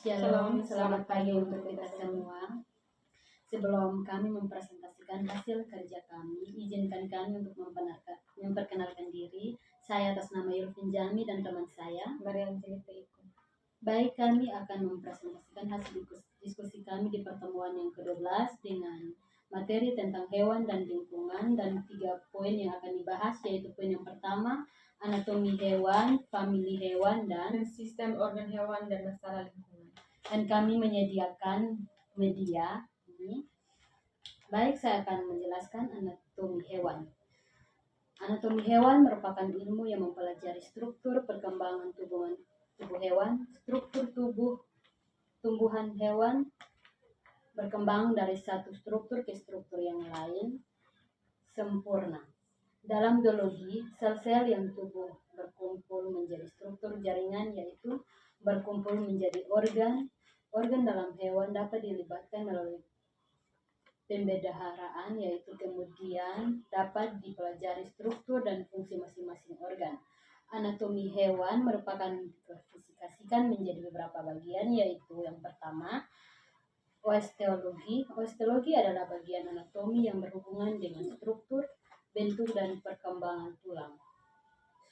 Shalom, selamat pagi untuk kita semua. Sebelum kami mempresentasikan hasil kerja kami, izinkan kami untuk memperkenalkan diri. Saya atas nama Yulvin Jami dan teman saya, Marian cerita ikut. Baik, kami akan mempresentasikan hasil diskusi kami di pertemuan yang ke-12 dengan materi tentang hewan dan lingkungan, dan 3 poin yang akan dibahas, yaitu poin yang pertama, anatomi hewan, famili hewan, dan sistem organ hewan dan masalah lingkungan. Dan kami menyediakan media ini. Baik, saya akan menjelaskan anatomi hewan. Anatomi hewan merupakan ilmu yang mempelajari struktur perkembangan tubuh hewan, struktur tumbuhan hewan berkembang dari satu struktur ke struktur yang lain sempurna. Dalam biologi, sel-sel yang tubuh berkumpul menjadi struktur jaringan, yaitu berkumpul menjadi organ. Organ dalam hewan dapat dilibatkan melalui pembedaharaan, yaitu kemudian dapat dipelajari struktur dan fungsi masing-masing organ. Anatomi hewan merupakan diklasifikasikan menjadi beberapa bagian, yaitu yang pertama, osteologi. Osteologi adalah bagian anatomi yang berhubungan dengan struktur, bentuk, dan perkembangan tulang.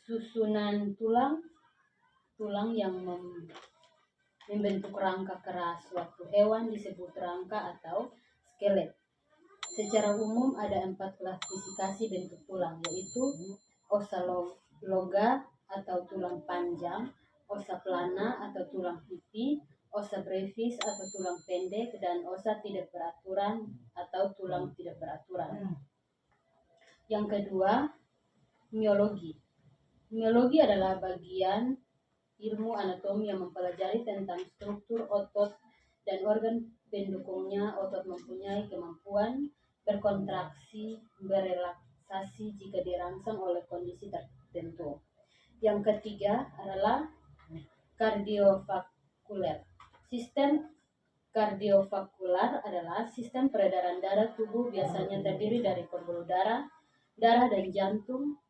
Susunan tulang yang membentuk rangka keras suatu hewan disebut rangka atau skelet. Secara umum ada 4 klasifikasi bentuk tulang, yaitu ossa longa atau tulang panjang, ossa plana atau tulang pipi, ossa brevis atau tulang pendek, dan ossa tidak beraturan atau tulang tidak beraturan. Yang kedua, miologi. Miologi adalah bagian ilmu anatomi yang mempelajari tentang struktur otot dan organ pendukungnya. Otot mempunyai kemampuan berkontraksi, berelaksasi jika dirangsang oleh kondisi tertentu. Yang ketiga adalah kardiovaskuler. Sistem kardiovaskular adalah sistem peredaran darah tubuh, biasanya terdiri dari pembuluh darah, dan jantung.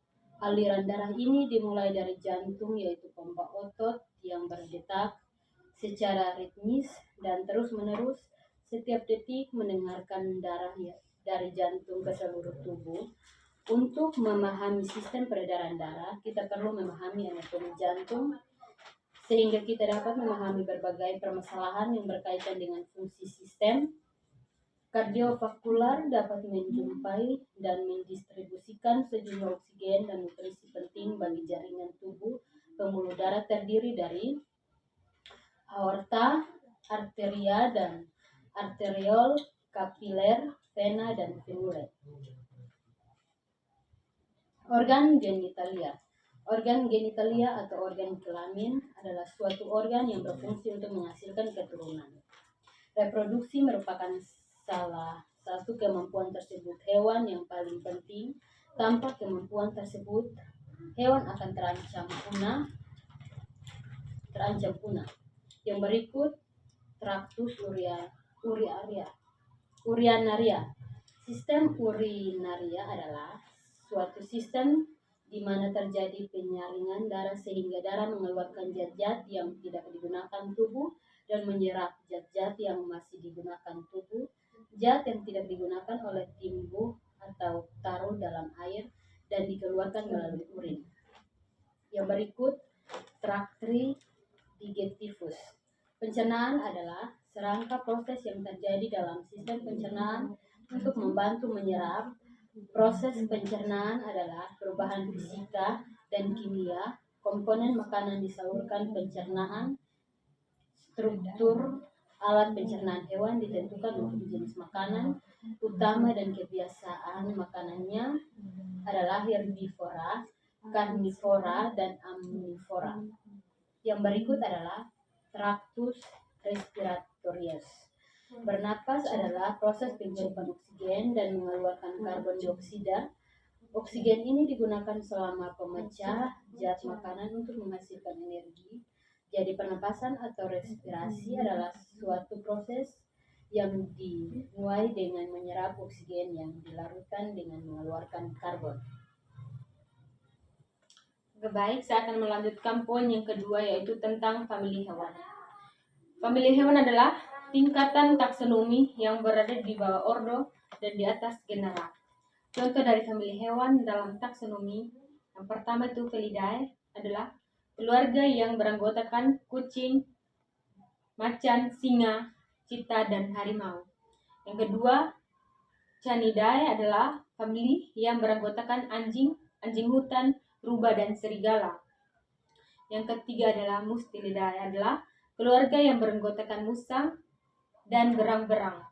Aliran darah ini dimulai dari jantung, yaitu pompa otot yang berdetak secara ritmis dan terus-menerus setiap detik mendengarkan darah dari jantung ke seluruh tubuh. Untuk memahami sistem peredaran darah, kita perlu memahami anatomi jantung, sehingga kita dapat memahami berbagai permasalahan yang berkaitan dengan fungsi sistem kardiovaskular. Dapat menjumpai dan mendistribusikan sejumlah oksigen dan nutrisi penting bagi jaringan tubuh. Pembuluh darah terdiri dari aorta, arteria dan arteriol, kapiler, vena, dan venule. Organ genitalia. Organ genitalia atau organ kelamin adalah suatu organ yang berfungsi untuk menghasilkan keturunan. Reproduksi merupakan salah satu kemampuan tersebut hewan yang paling penting. Tanpa kemampuan tersebut, hewan akan terancam punah. Yang berikut, traktus urinaria. Sistem urinaria adalah suatu sistem di mana terjadi penyaringan darah sehingga darah mengeluarkan zat-zat yang tidak digunakan tubuh dan menyerap zat-zat yang masih digunakan tubuh. Zat yang tidak digunakan oleh timbul atau taruh dalam air dan dikeluarkan melalui urin. Yang berikut, traktri digestivus. Pencernaan adalah serangka proses yang terjadi dalam sistem pencernaan untuk membantu menyerap. Proses pencernaan adalah perubahan fisika dan kimia. Komponen makanan disalurkan pencernaan. Struktur alat pencernaan hewan ditentukan untuk jenis makanan utama dan kebiasaan makanannya adalah herbivora, karnivora, dan omnivora. Yang berikut adalah traktus respiratorius. Bernapas adalah proses penyerapan oksigen dan mengeluarkan karbon dioksida. Oksigen ini digunakan selama pemecah zat makanan untuk menghasilkan energi. Jadi pernapasan atau respirasi adalah suatu proses yang dimulai dengan menyerap oksigen yang dilarutkan dengan mengeluarkan karbon. Baik, saya akan melanjutkan poin yang kedua, yaitu tentang famili hewan. Famili hewan adalah tingkatan taksonomi yang berada di bawah ordo dan di atas genera. Contoh dari famili hewan dalam taksonomi, yang pertama itu Felidae adalah keluarga yang beranggotakan kucing, macan, singa, cheetah, dan harimau. Yang kedua, Canidae adalah famili yang beranggotakan anjing, anjing hutan, rubah, dan serigala. Yang ketiga adalah Mustelidae adalah keluarga yang beranggotakan musang dan berang-berang.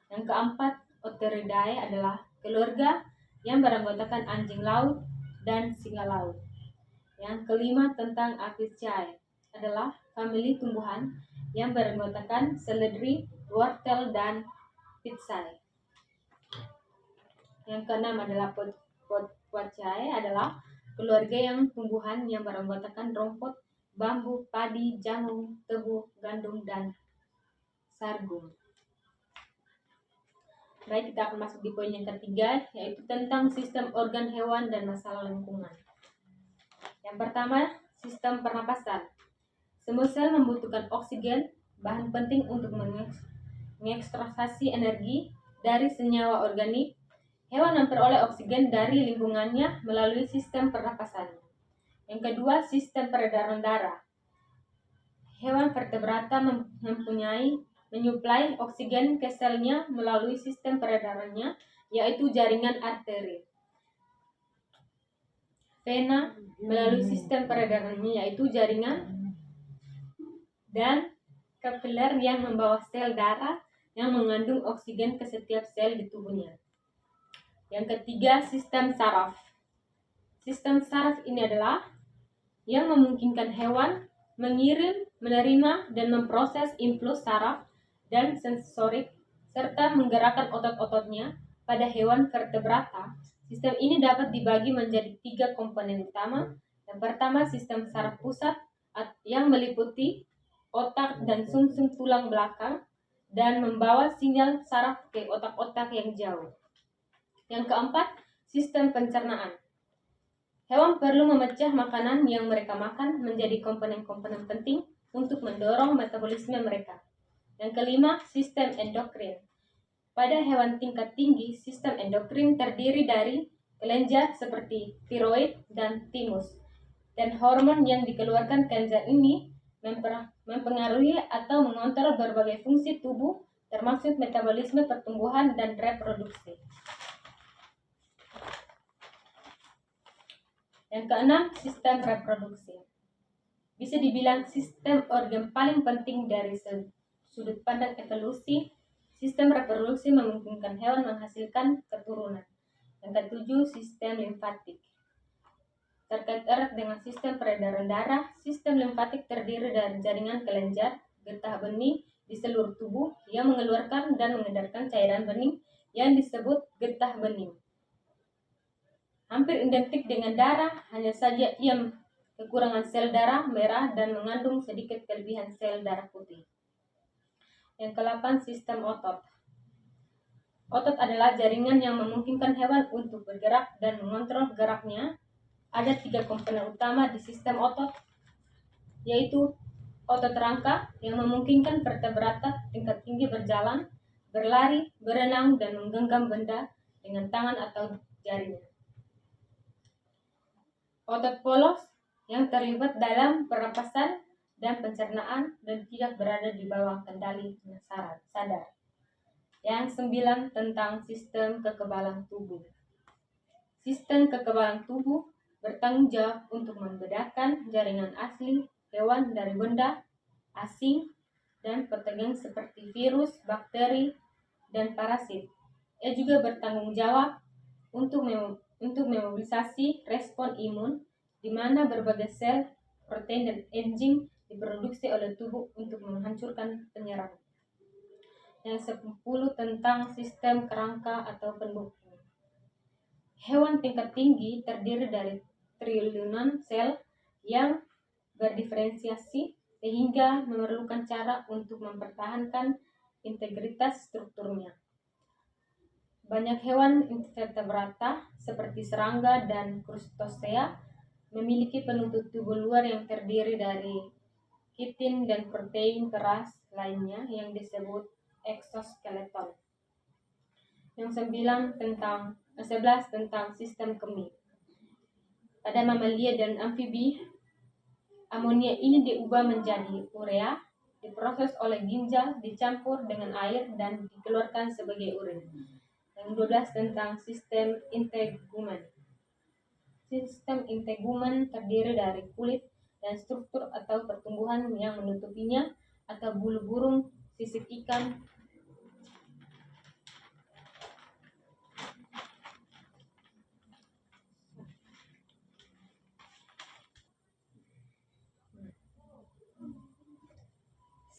Yang keempat, Oteridae adalah keluarga yang beranggotakan anjing laut dan singa laut. Yang kelima tentang Apiaceae adalah famili tumbuhan yang beranggotakan seledri, wortel, dan pitsai. Yang keenam adalah Poaceae adalah keluarga yang tumbuhan yang beranggotakan rumput, bambu, padi, jagung, tebu, gandum, dan sorghum. Baik, kita akan masuk di poin yang ketiga, yaitu tentang sistem organ hewan dan masalah lingkungan. Yang pertama, sistem pernapasan. Semua sel membutuhkan oksigen, bahan penting untuk mengekstraksi energi dari senyawa organik. Hewan memperoleh oksigen dari lingkungannya melalui sistem pernapasan. Yang kedua, sistem peredaran darah. Hewan vertebrata menyuplai oksigen ke selnya melalui sistem peredarannya, yaitu jaringan arteri. Vena melalui sistem peredarannya, yaitu jaringan, dan kapiler yang membawa sel darah yang mengandung oksigen ke setiap sel di tubuhnya. Yang ketiga, sistem saraf. Sistem saraf ini adalah yang memungkinkan hewan mengirim, menerima, dan memproses impuls saraf dan sensorik serta menggerakkan otot-ototnya pada hewan vertebrata. Sistem ini dapat dibagi menjadi 3 komponen utama. Yang pertama, sistem saraf pusat yang meliputi otak dan sumsum tulang belakang dan membawa sinyal saraf ke otak-otak yang jauh. Yang keempat, sistem pencernaan. Hewan perlu memecah makanan yang mereka makan menjadi komponen-komponen penting untuk mendorong metabolisme mereka. Yang kelima, sistem endokrin. Pada hewan tingkat tinggi, sistem endokrin terdiri dari kelenjar seperti tiroid dan timus. Dan hormon yang dikeluarkan kelenjar ini mempengaruhi atau mengontrol berbagai fungsi tubuh, termasuk metabolisme, pertumbuhan, dan reproduksi. Yang keenam, sistem reproduksi. Bisa dibilang sistem organ paling penting dari sudut pandang evolusi. Sistem reproduksi memungkinkan hewan menghasilkan keturunan. Yang ketujuh, sistem limfatik. Terkait erat dengan sistem peredaran darah, sistem limfatik terdiri dari jaringan kelenjar, getah bening di seluruh tubuh yang mengeluarkan dan mengedarkan cairan bening yang disebut getah bening. Hampir identik dengan darah, hanya saja ia kekurangan sel darah merah dan mengandung sedikit kelebihan sel darah putih. Yang ke-8, sistem otot. Otot adalah jaringan yang memungkinkan hewan untuk bergerak dan mengontrol geraknya. Ada 3 komponen utama di sistem otot, yaitu otot rangka yang memungkinkan vertebrata tingkat tinggi berjalan, berlari, berenang, dan menggenggam benda dengan tangan atau jarinya. Otot polos yang terlibat dalam pernapasan dan pencernaan dan tidak berada di bawah kendali sadar. Yang 9, tentang sistem kekebalan tubuh. Sistem kekebalan tubuh bertanggung jawab untuk membedakan jaringan asli hewan dari benda asing dan patogen seperti virus, bakteri, dan parasit. Ia juga bertanggung jawab untuk memobilisasi respon imun, di mana berbagai sel, protein, dan enzim diproduksi oleh tubuh untuk menghancurkan penyerang. Yang 10, tentang sistem kerangka atau pendukung. Hewan tingkat tinggi terdiri dari triliunan sel yang berdiferensiasi sehingga memerlukan cara untuk mempertahankan integritas strukturnya. Banyak hewan invertebrata seperti serangga dan krustacea memiliki penutup tubuh luar yang terdiri dari kitin, dan protein keras lainnya yang disebut eksoskeleton. Yang 11 tentang sistem kemih. Pada mamalia dan amfibi, amonia ini diubah menjadi urea, diproses oleh ginjal, dicampur dengan air, dan dikeluarkan sebagai urin. Yang 12 tentang sistem integumen. Sistem integumen terdiri dari kulit dan struktur atau pertumbuhan yang menutupinya atau bulu burung, sisik ikan,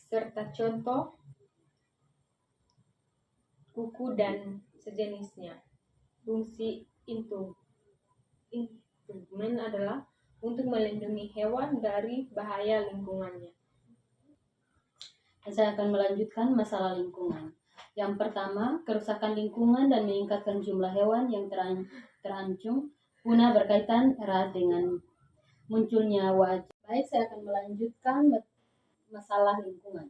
serta contoh kuku dan sejenisnya. Fungsi integumen adalah untuk melindungi hewan dari bahaya lingkungannya. Saya akan melanjutkan masalah lingkungan. Yang pertama, kerusakan lingkungan dan meningkatkan jumlah hewan yang terancam punah berkaitan erat dengan munculnya wajah. Baik, saya akan melanjutkan masalah lingkungan.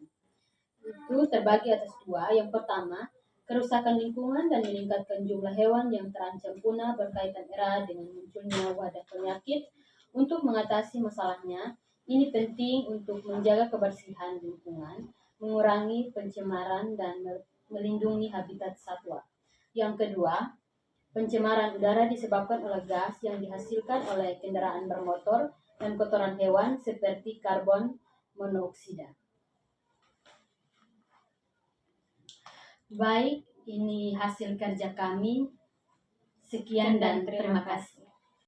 Itu terbagi atas dua. Yang pertama, kerusakan lingkungan dan meningkatkan jumlah hewan yang terancam punah berkaitan erat dengan munculnya wadah penyakit. Untuk mengatasi masalahnya, ini penting untuk menjaga kebersihan lingkungan, mengurangi pencemaran, dan melindungi habitat satwa. Yang kedua, pencemaran udara disebabkan oleh gas yang dihasilkan oleh kendaraan bermotor dan kotoran hewan seperti karbon monoksida. Baik, ini hasil kerja kami. Sekian dan terima kasih.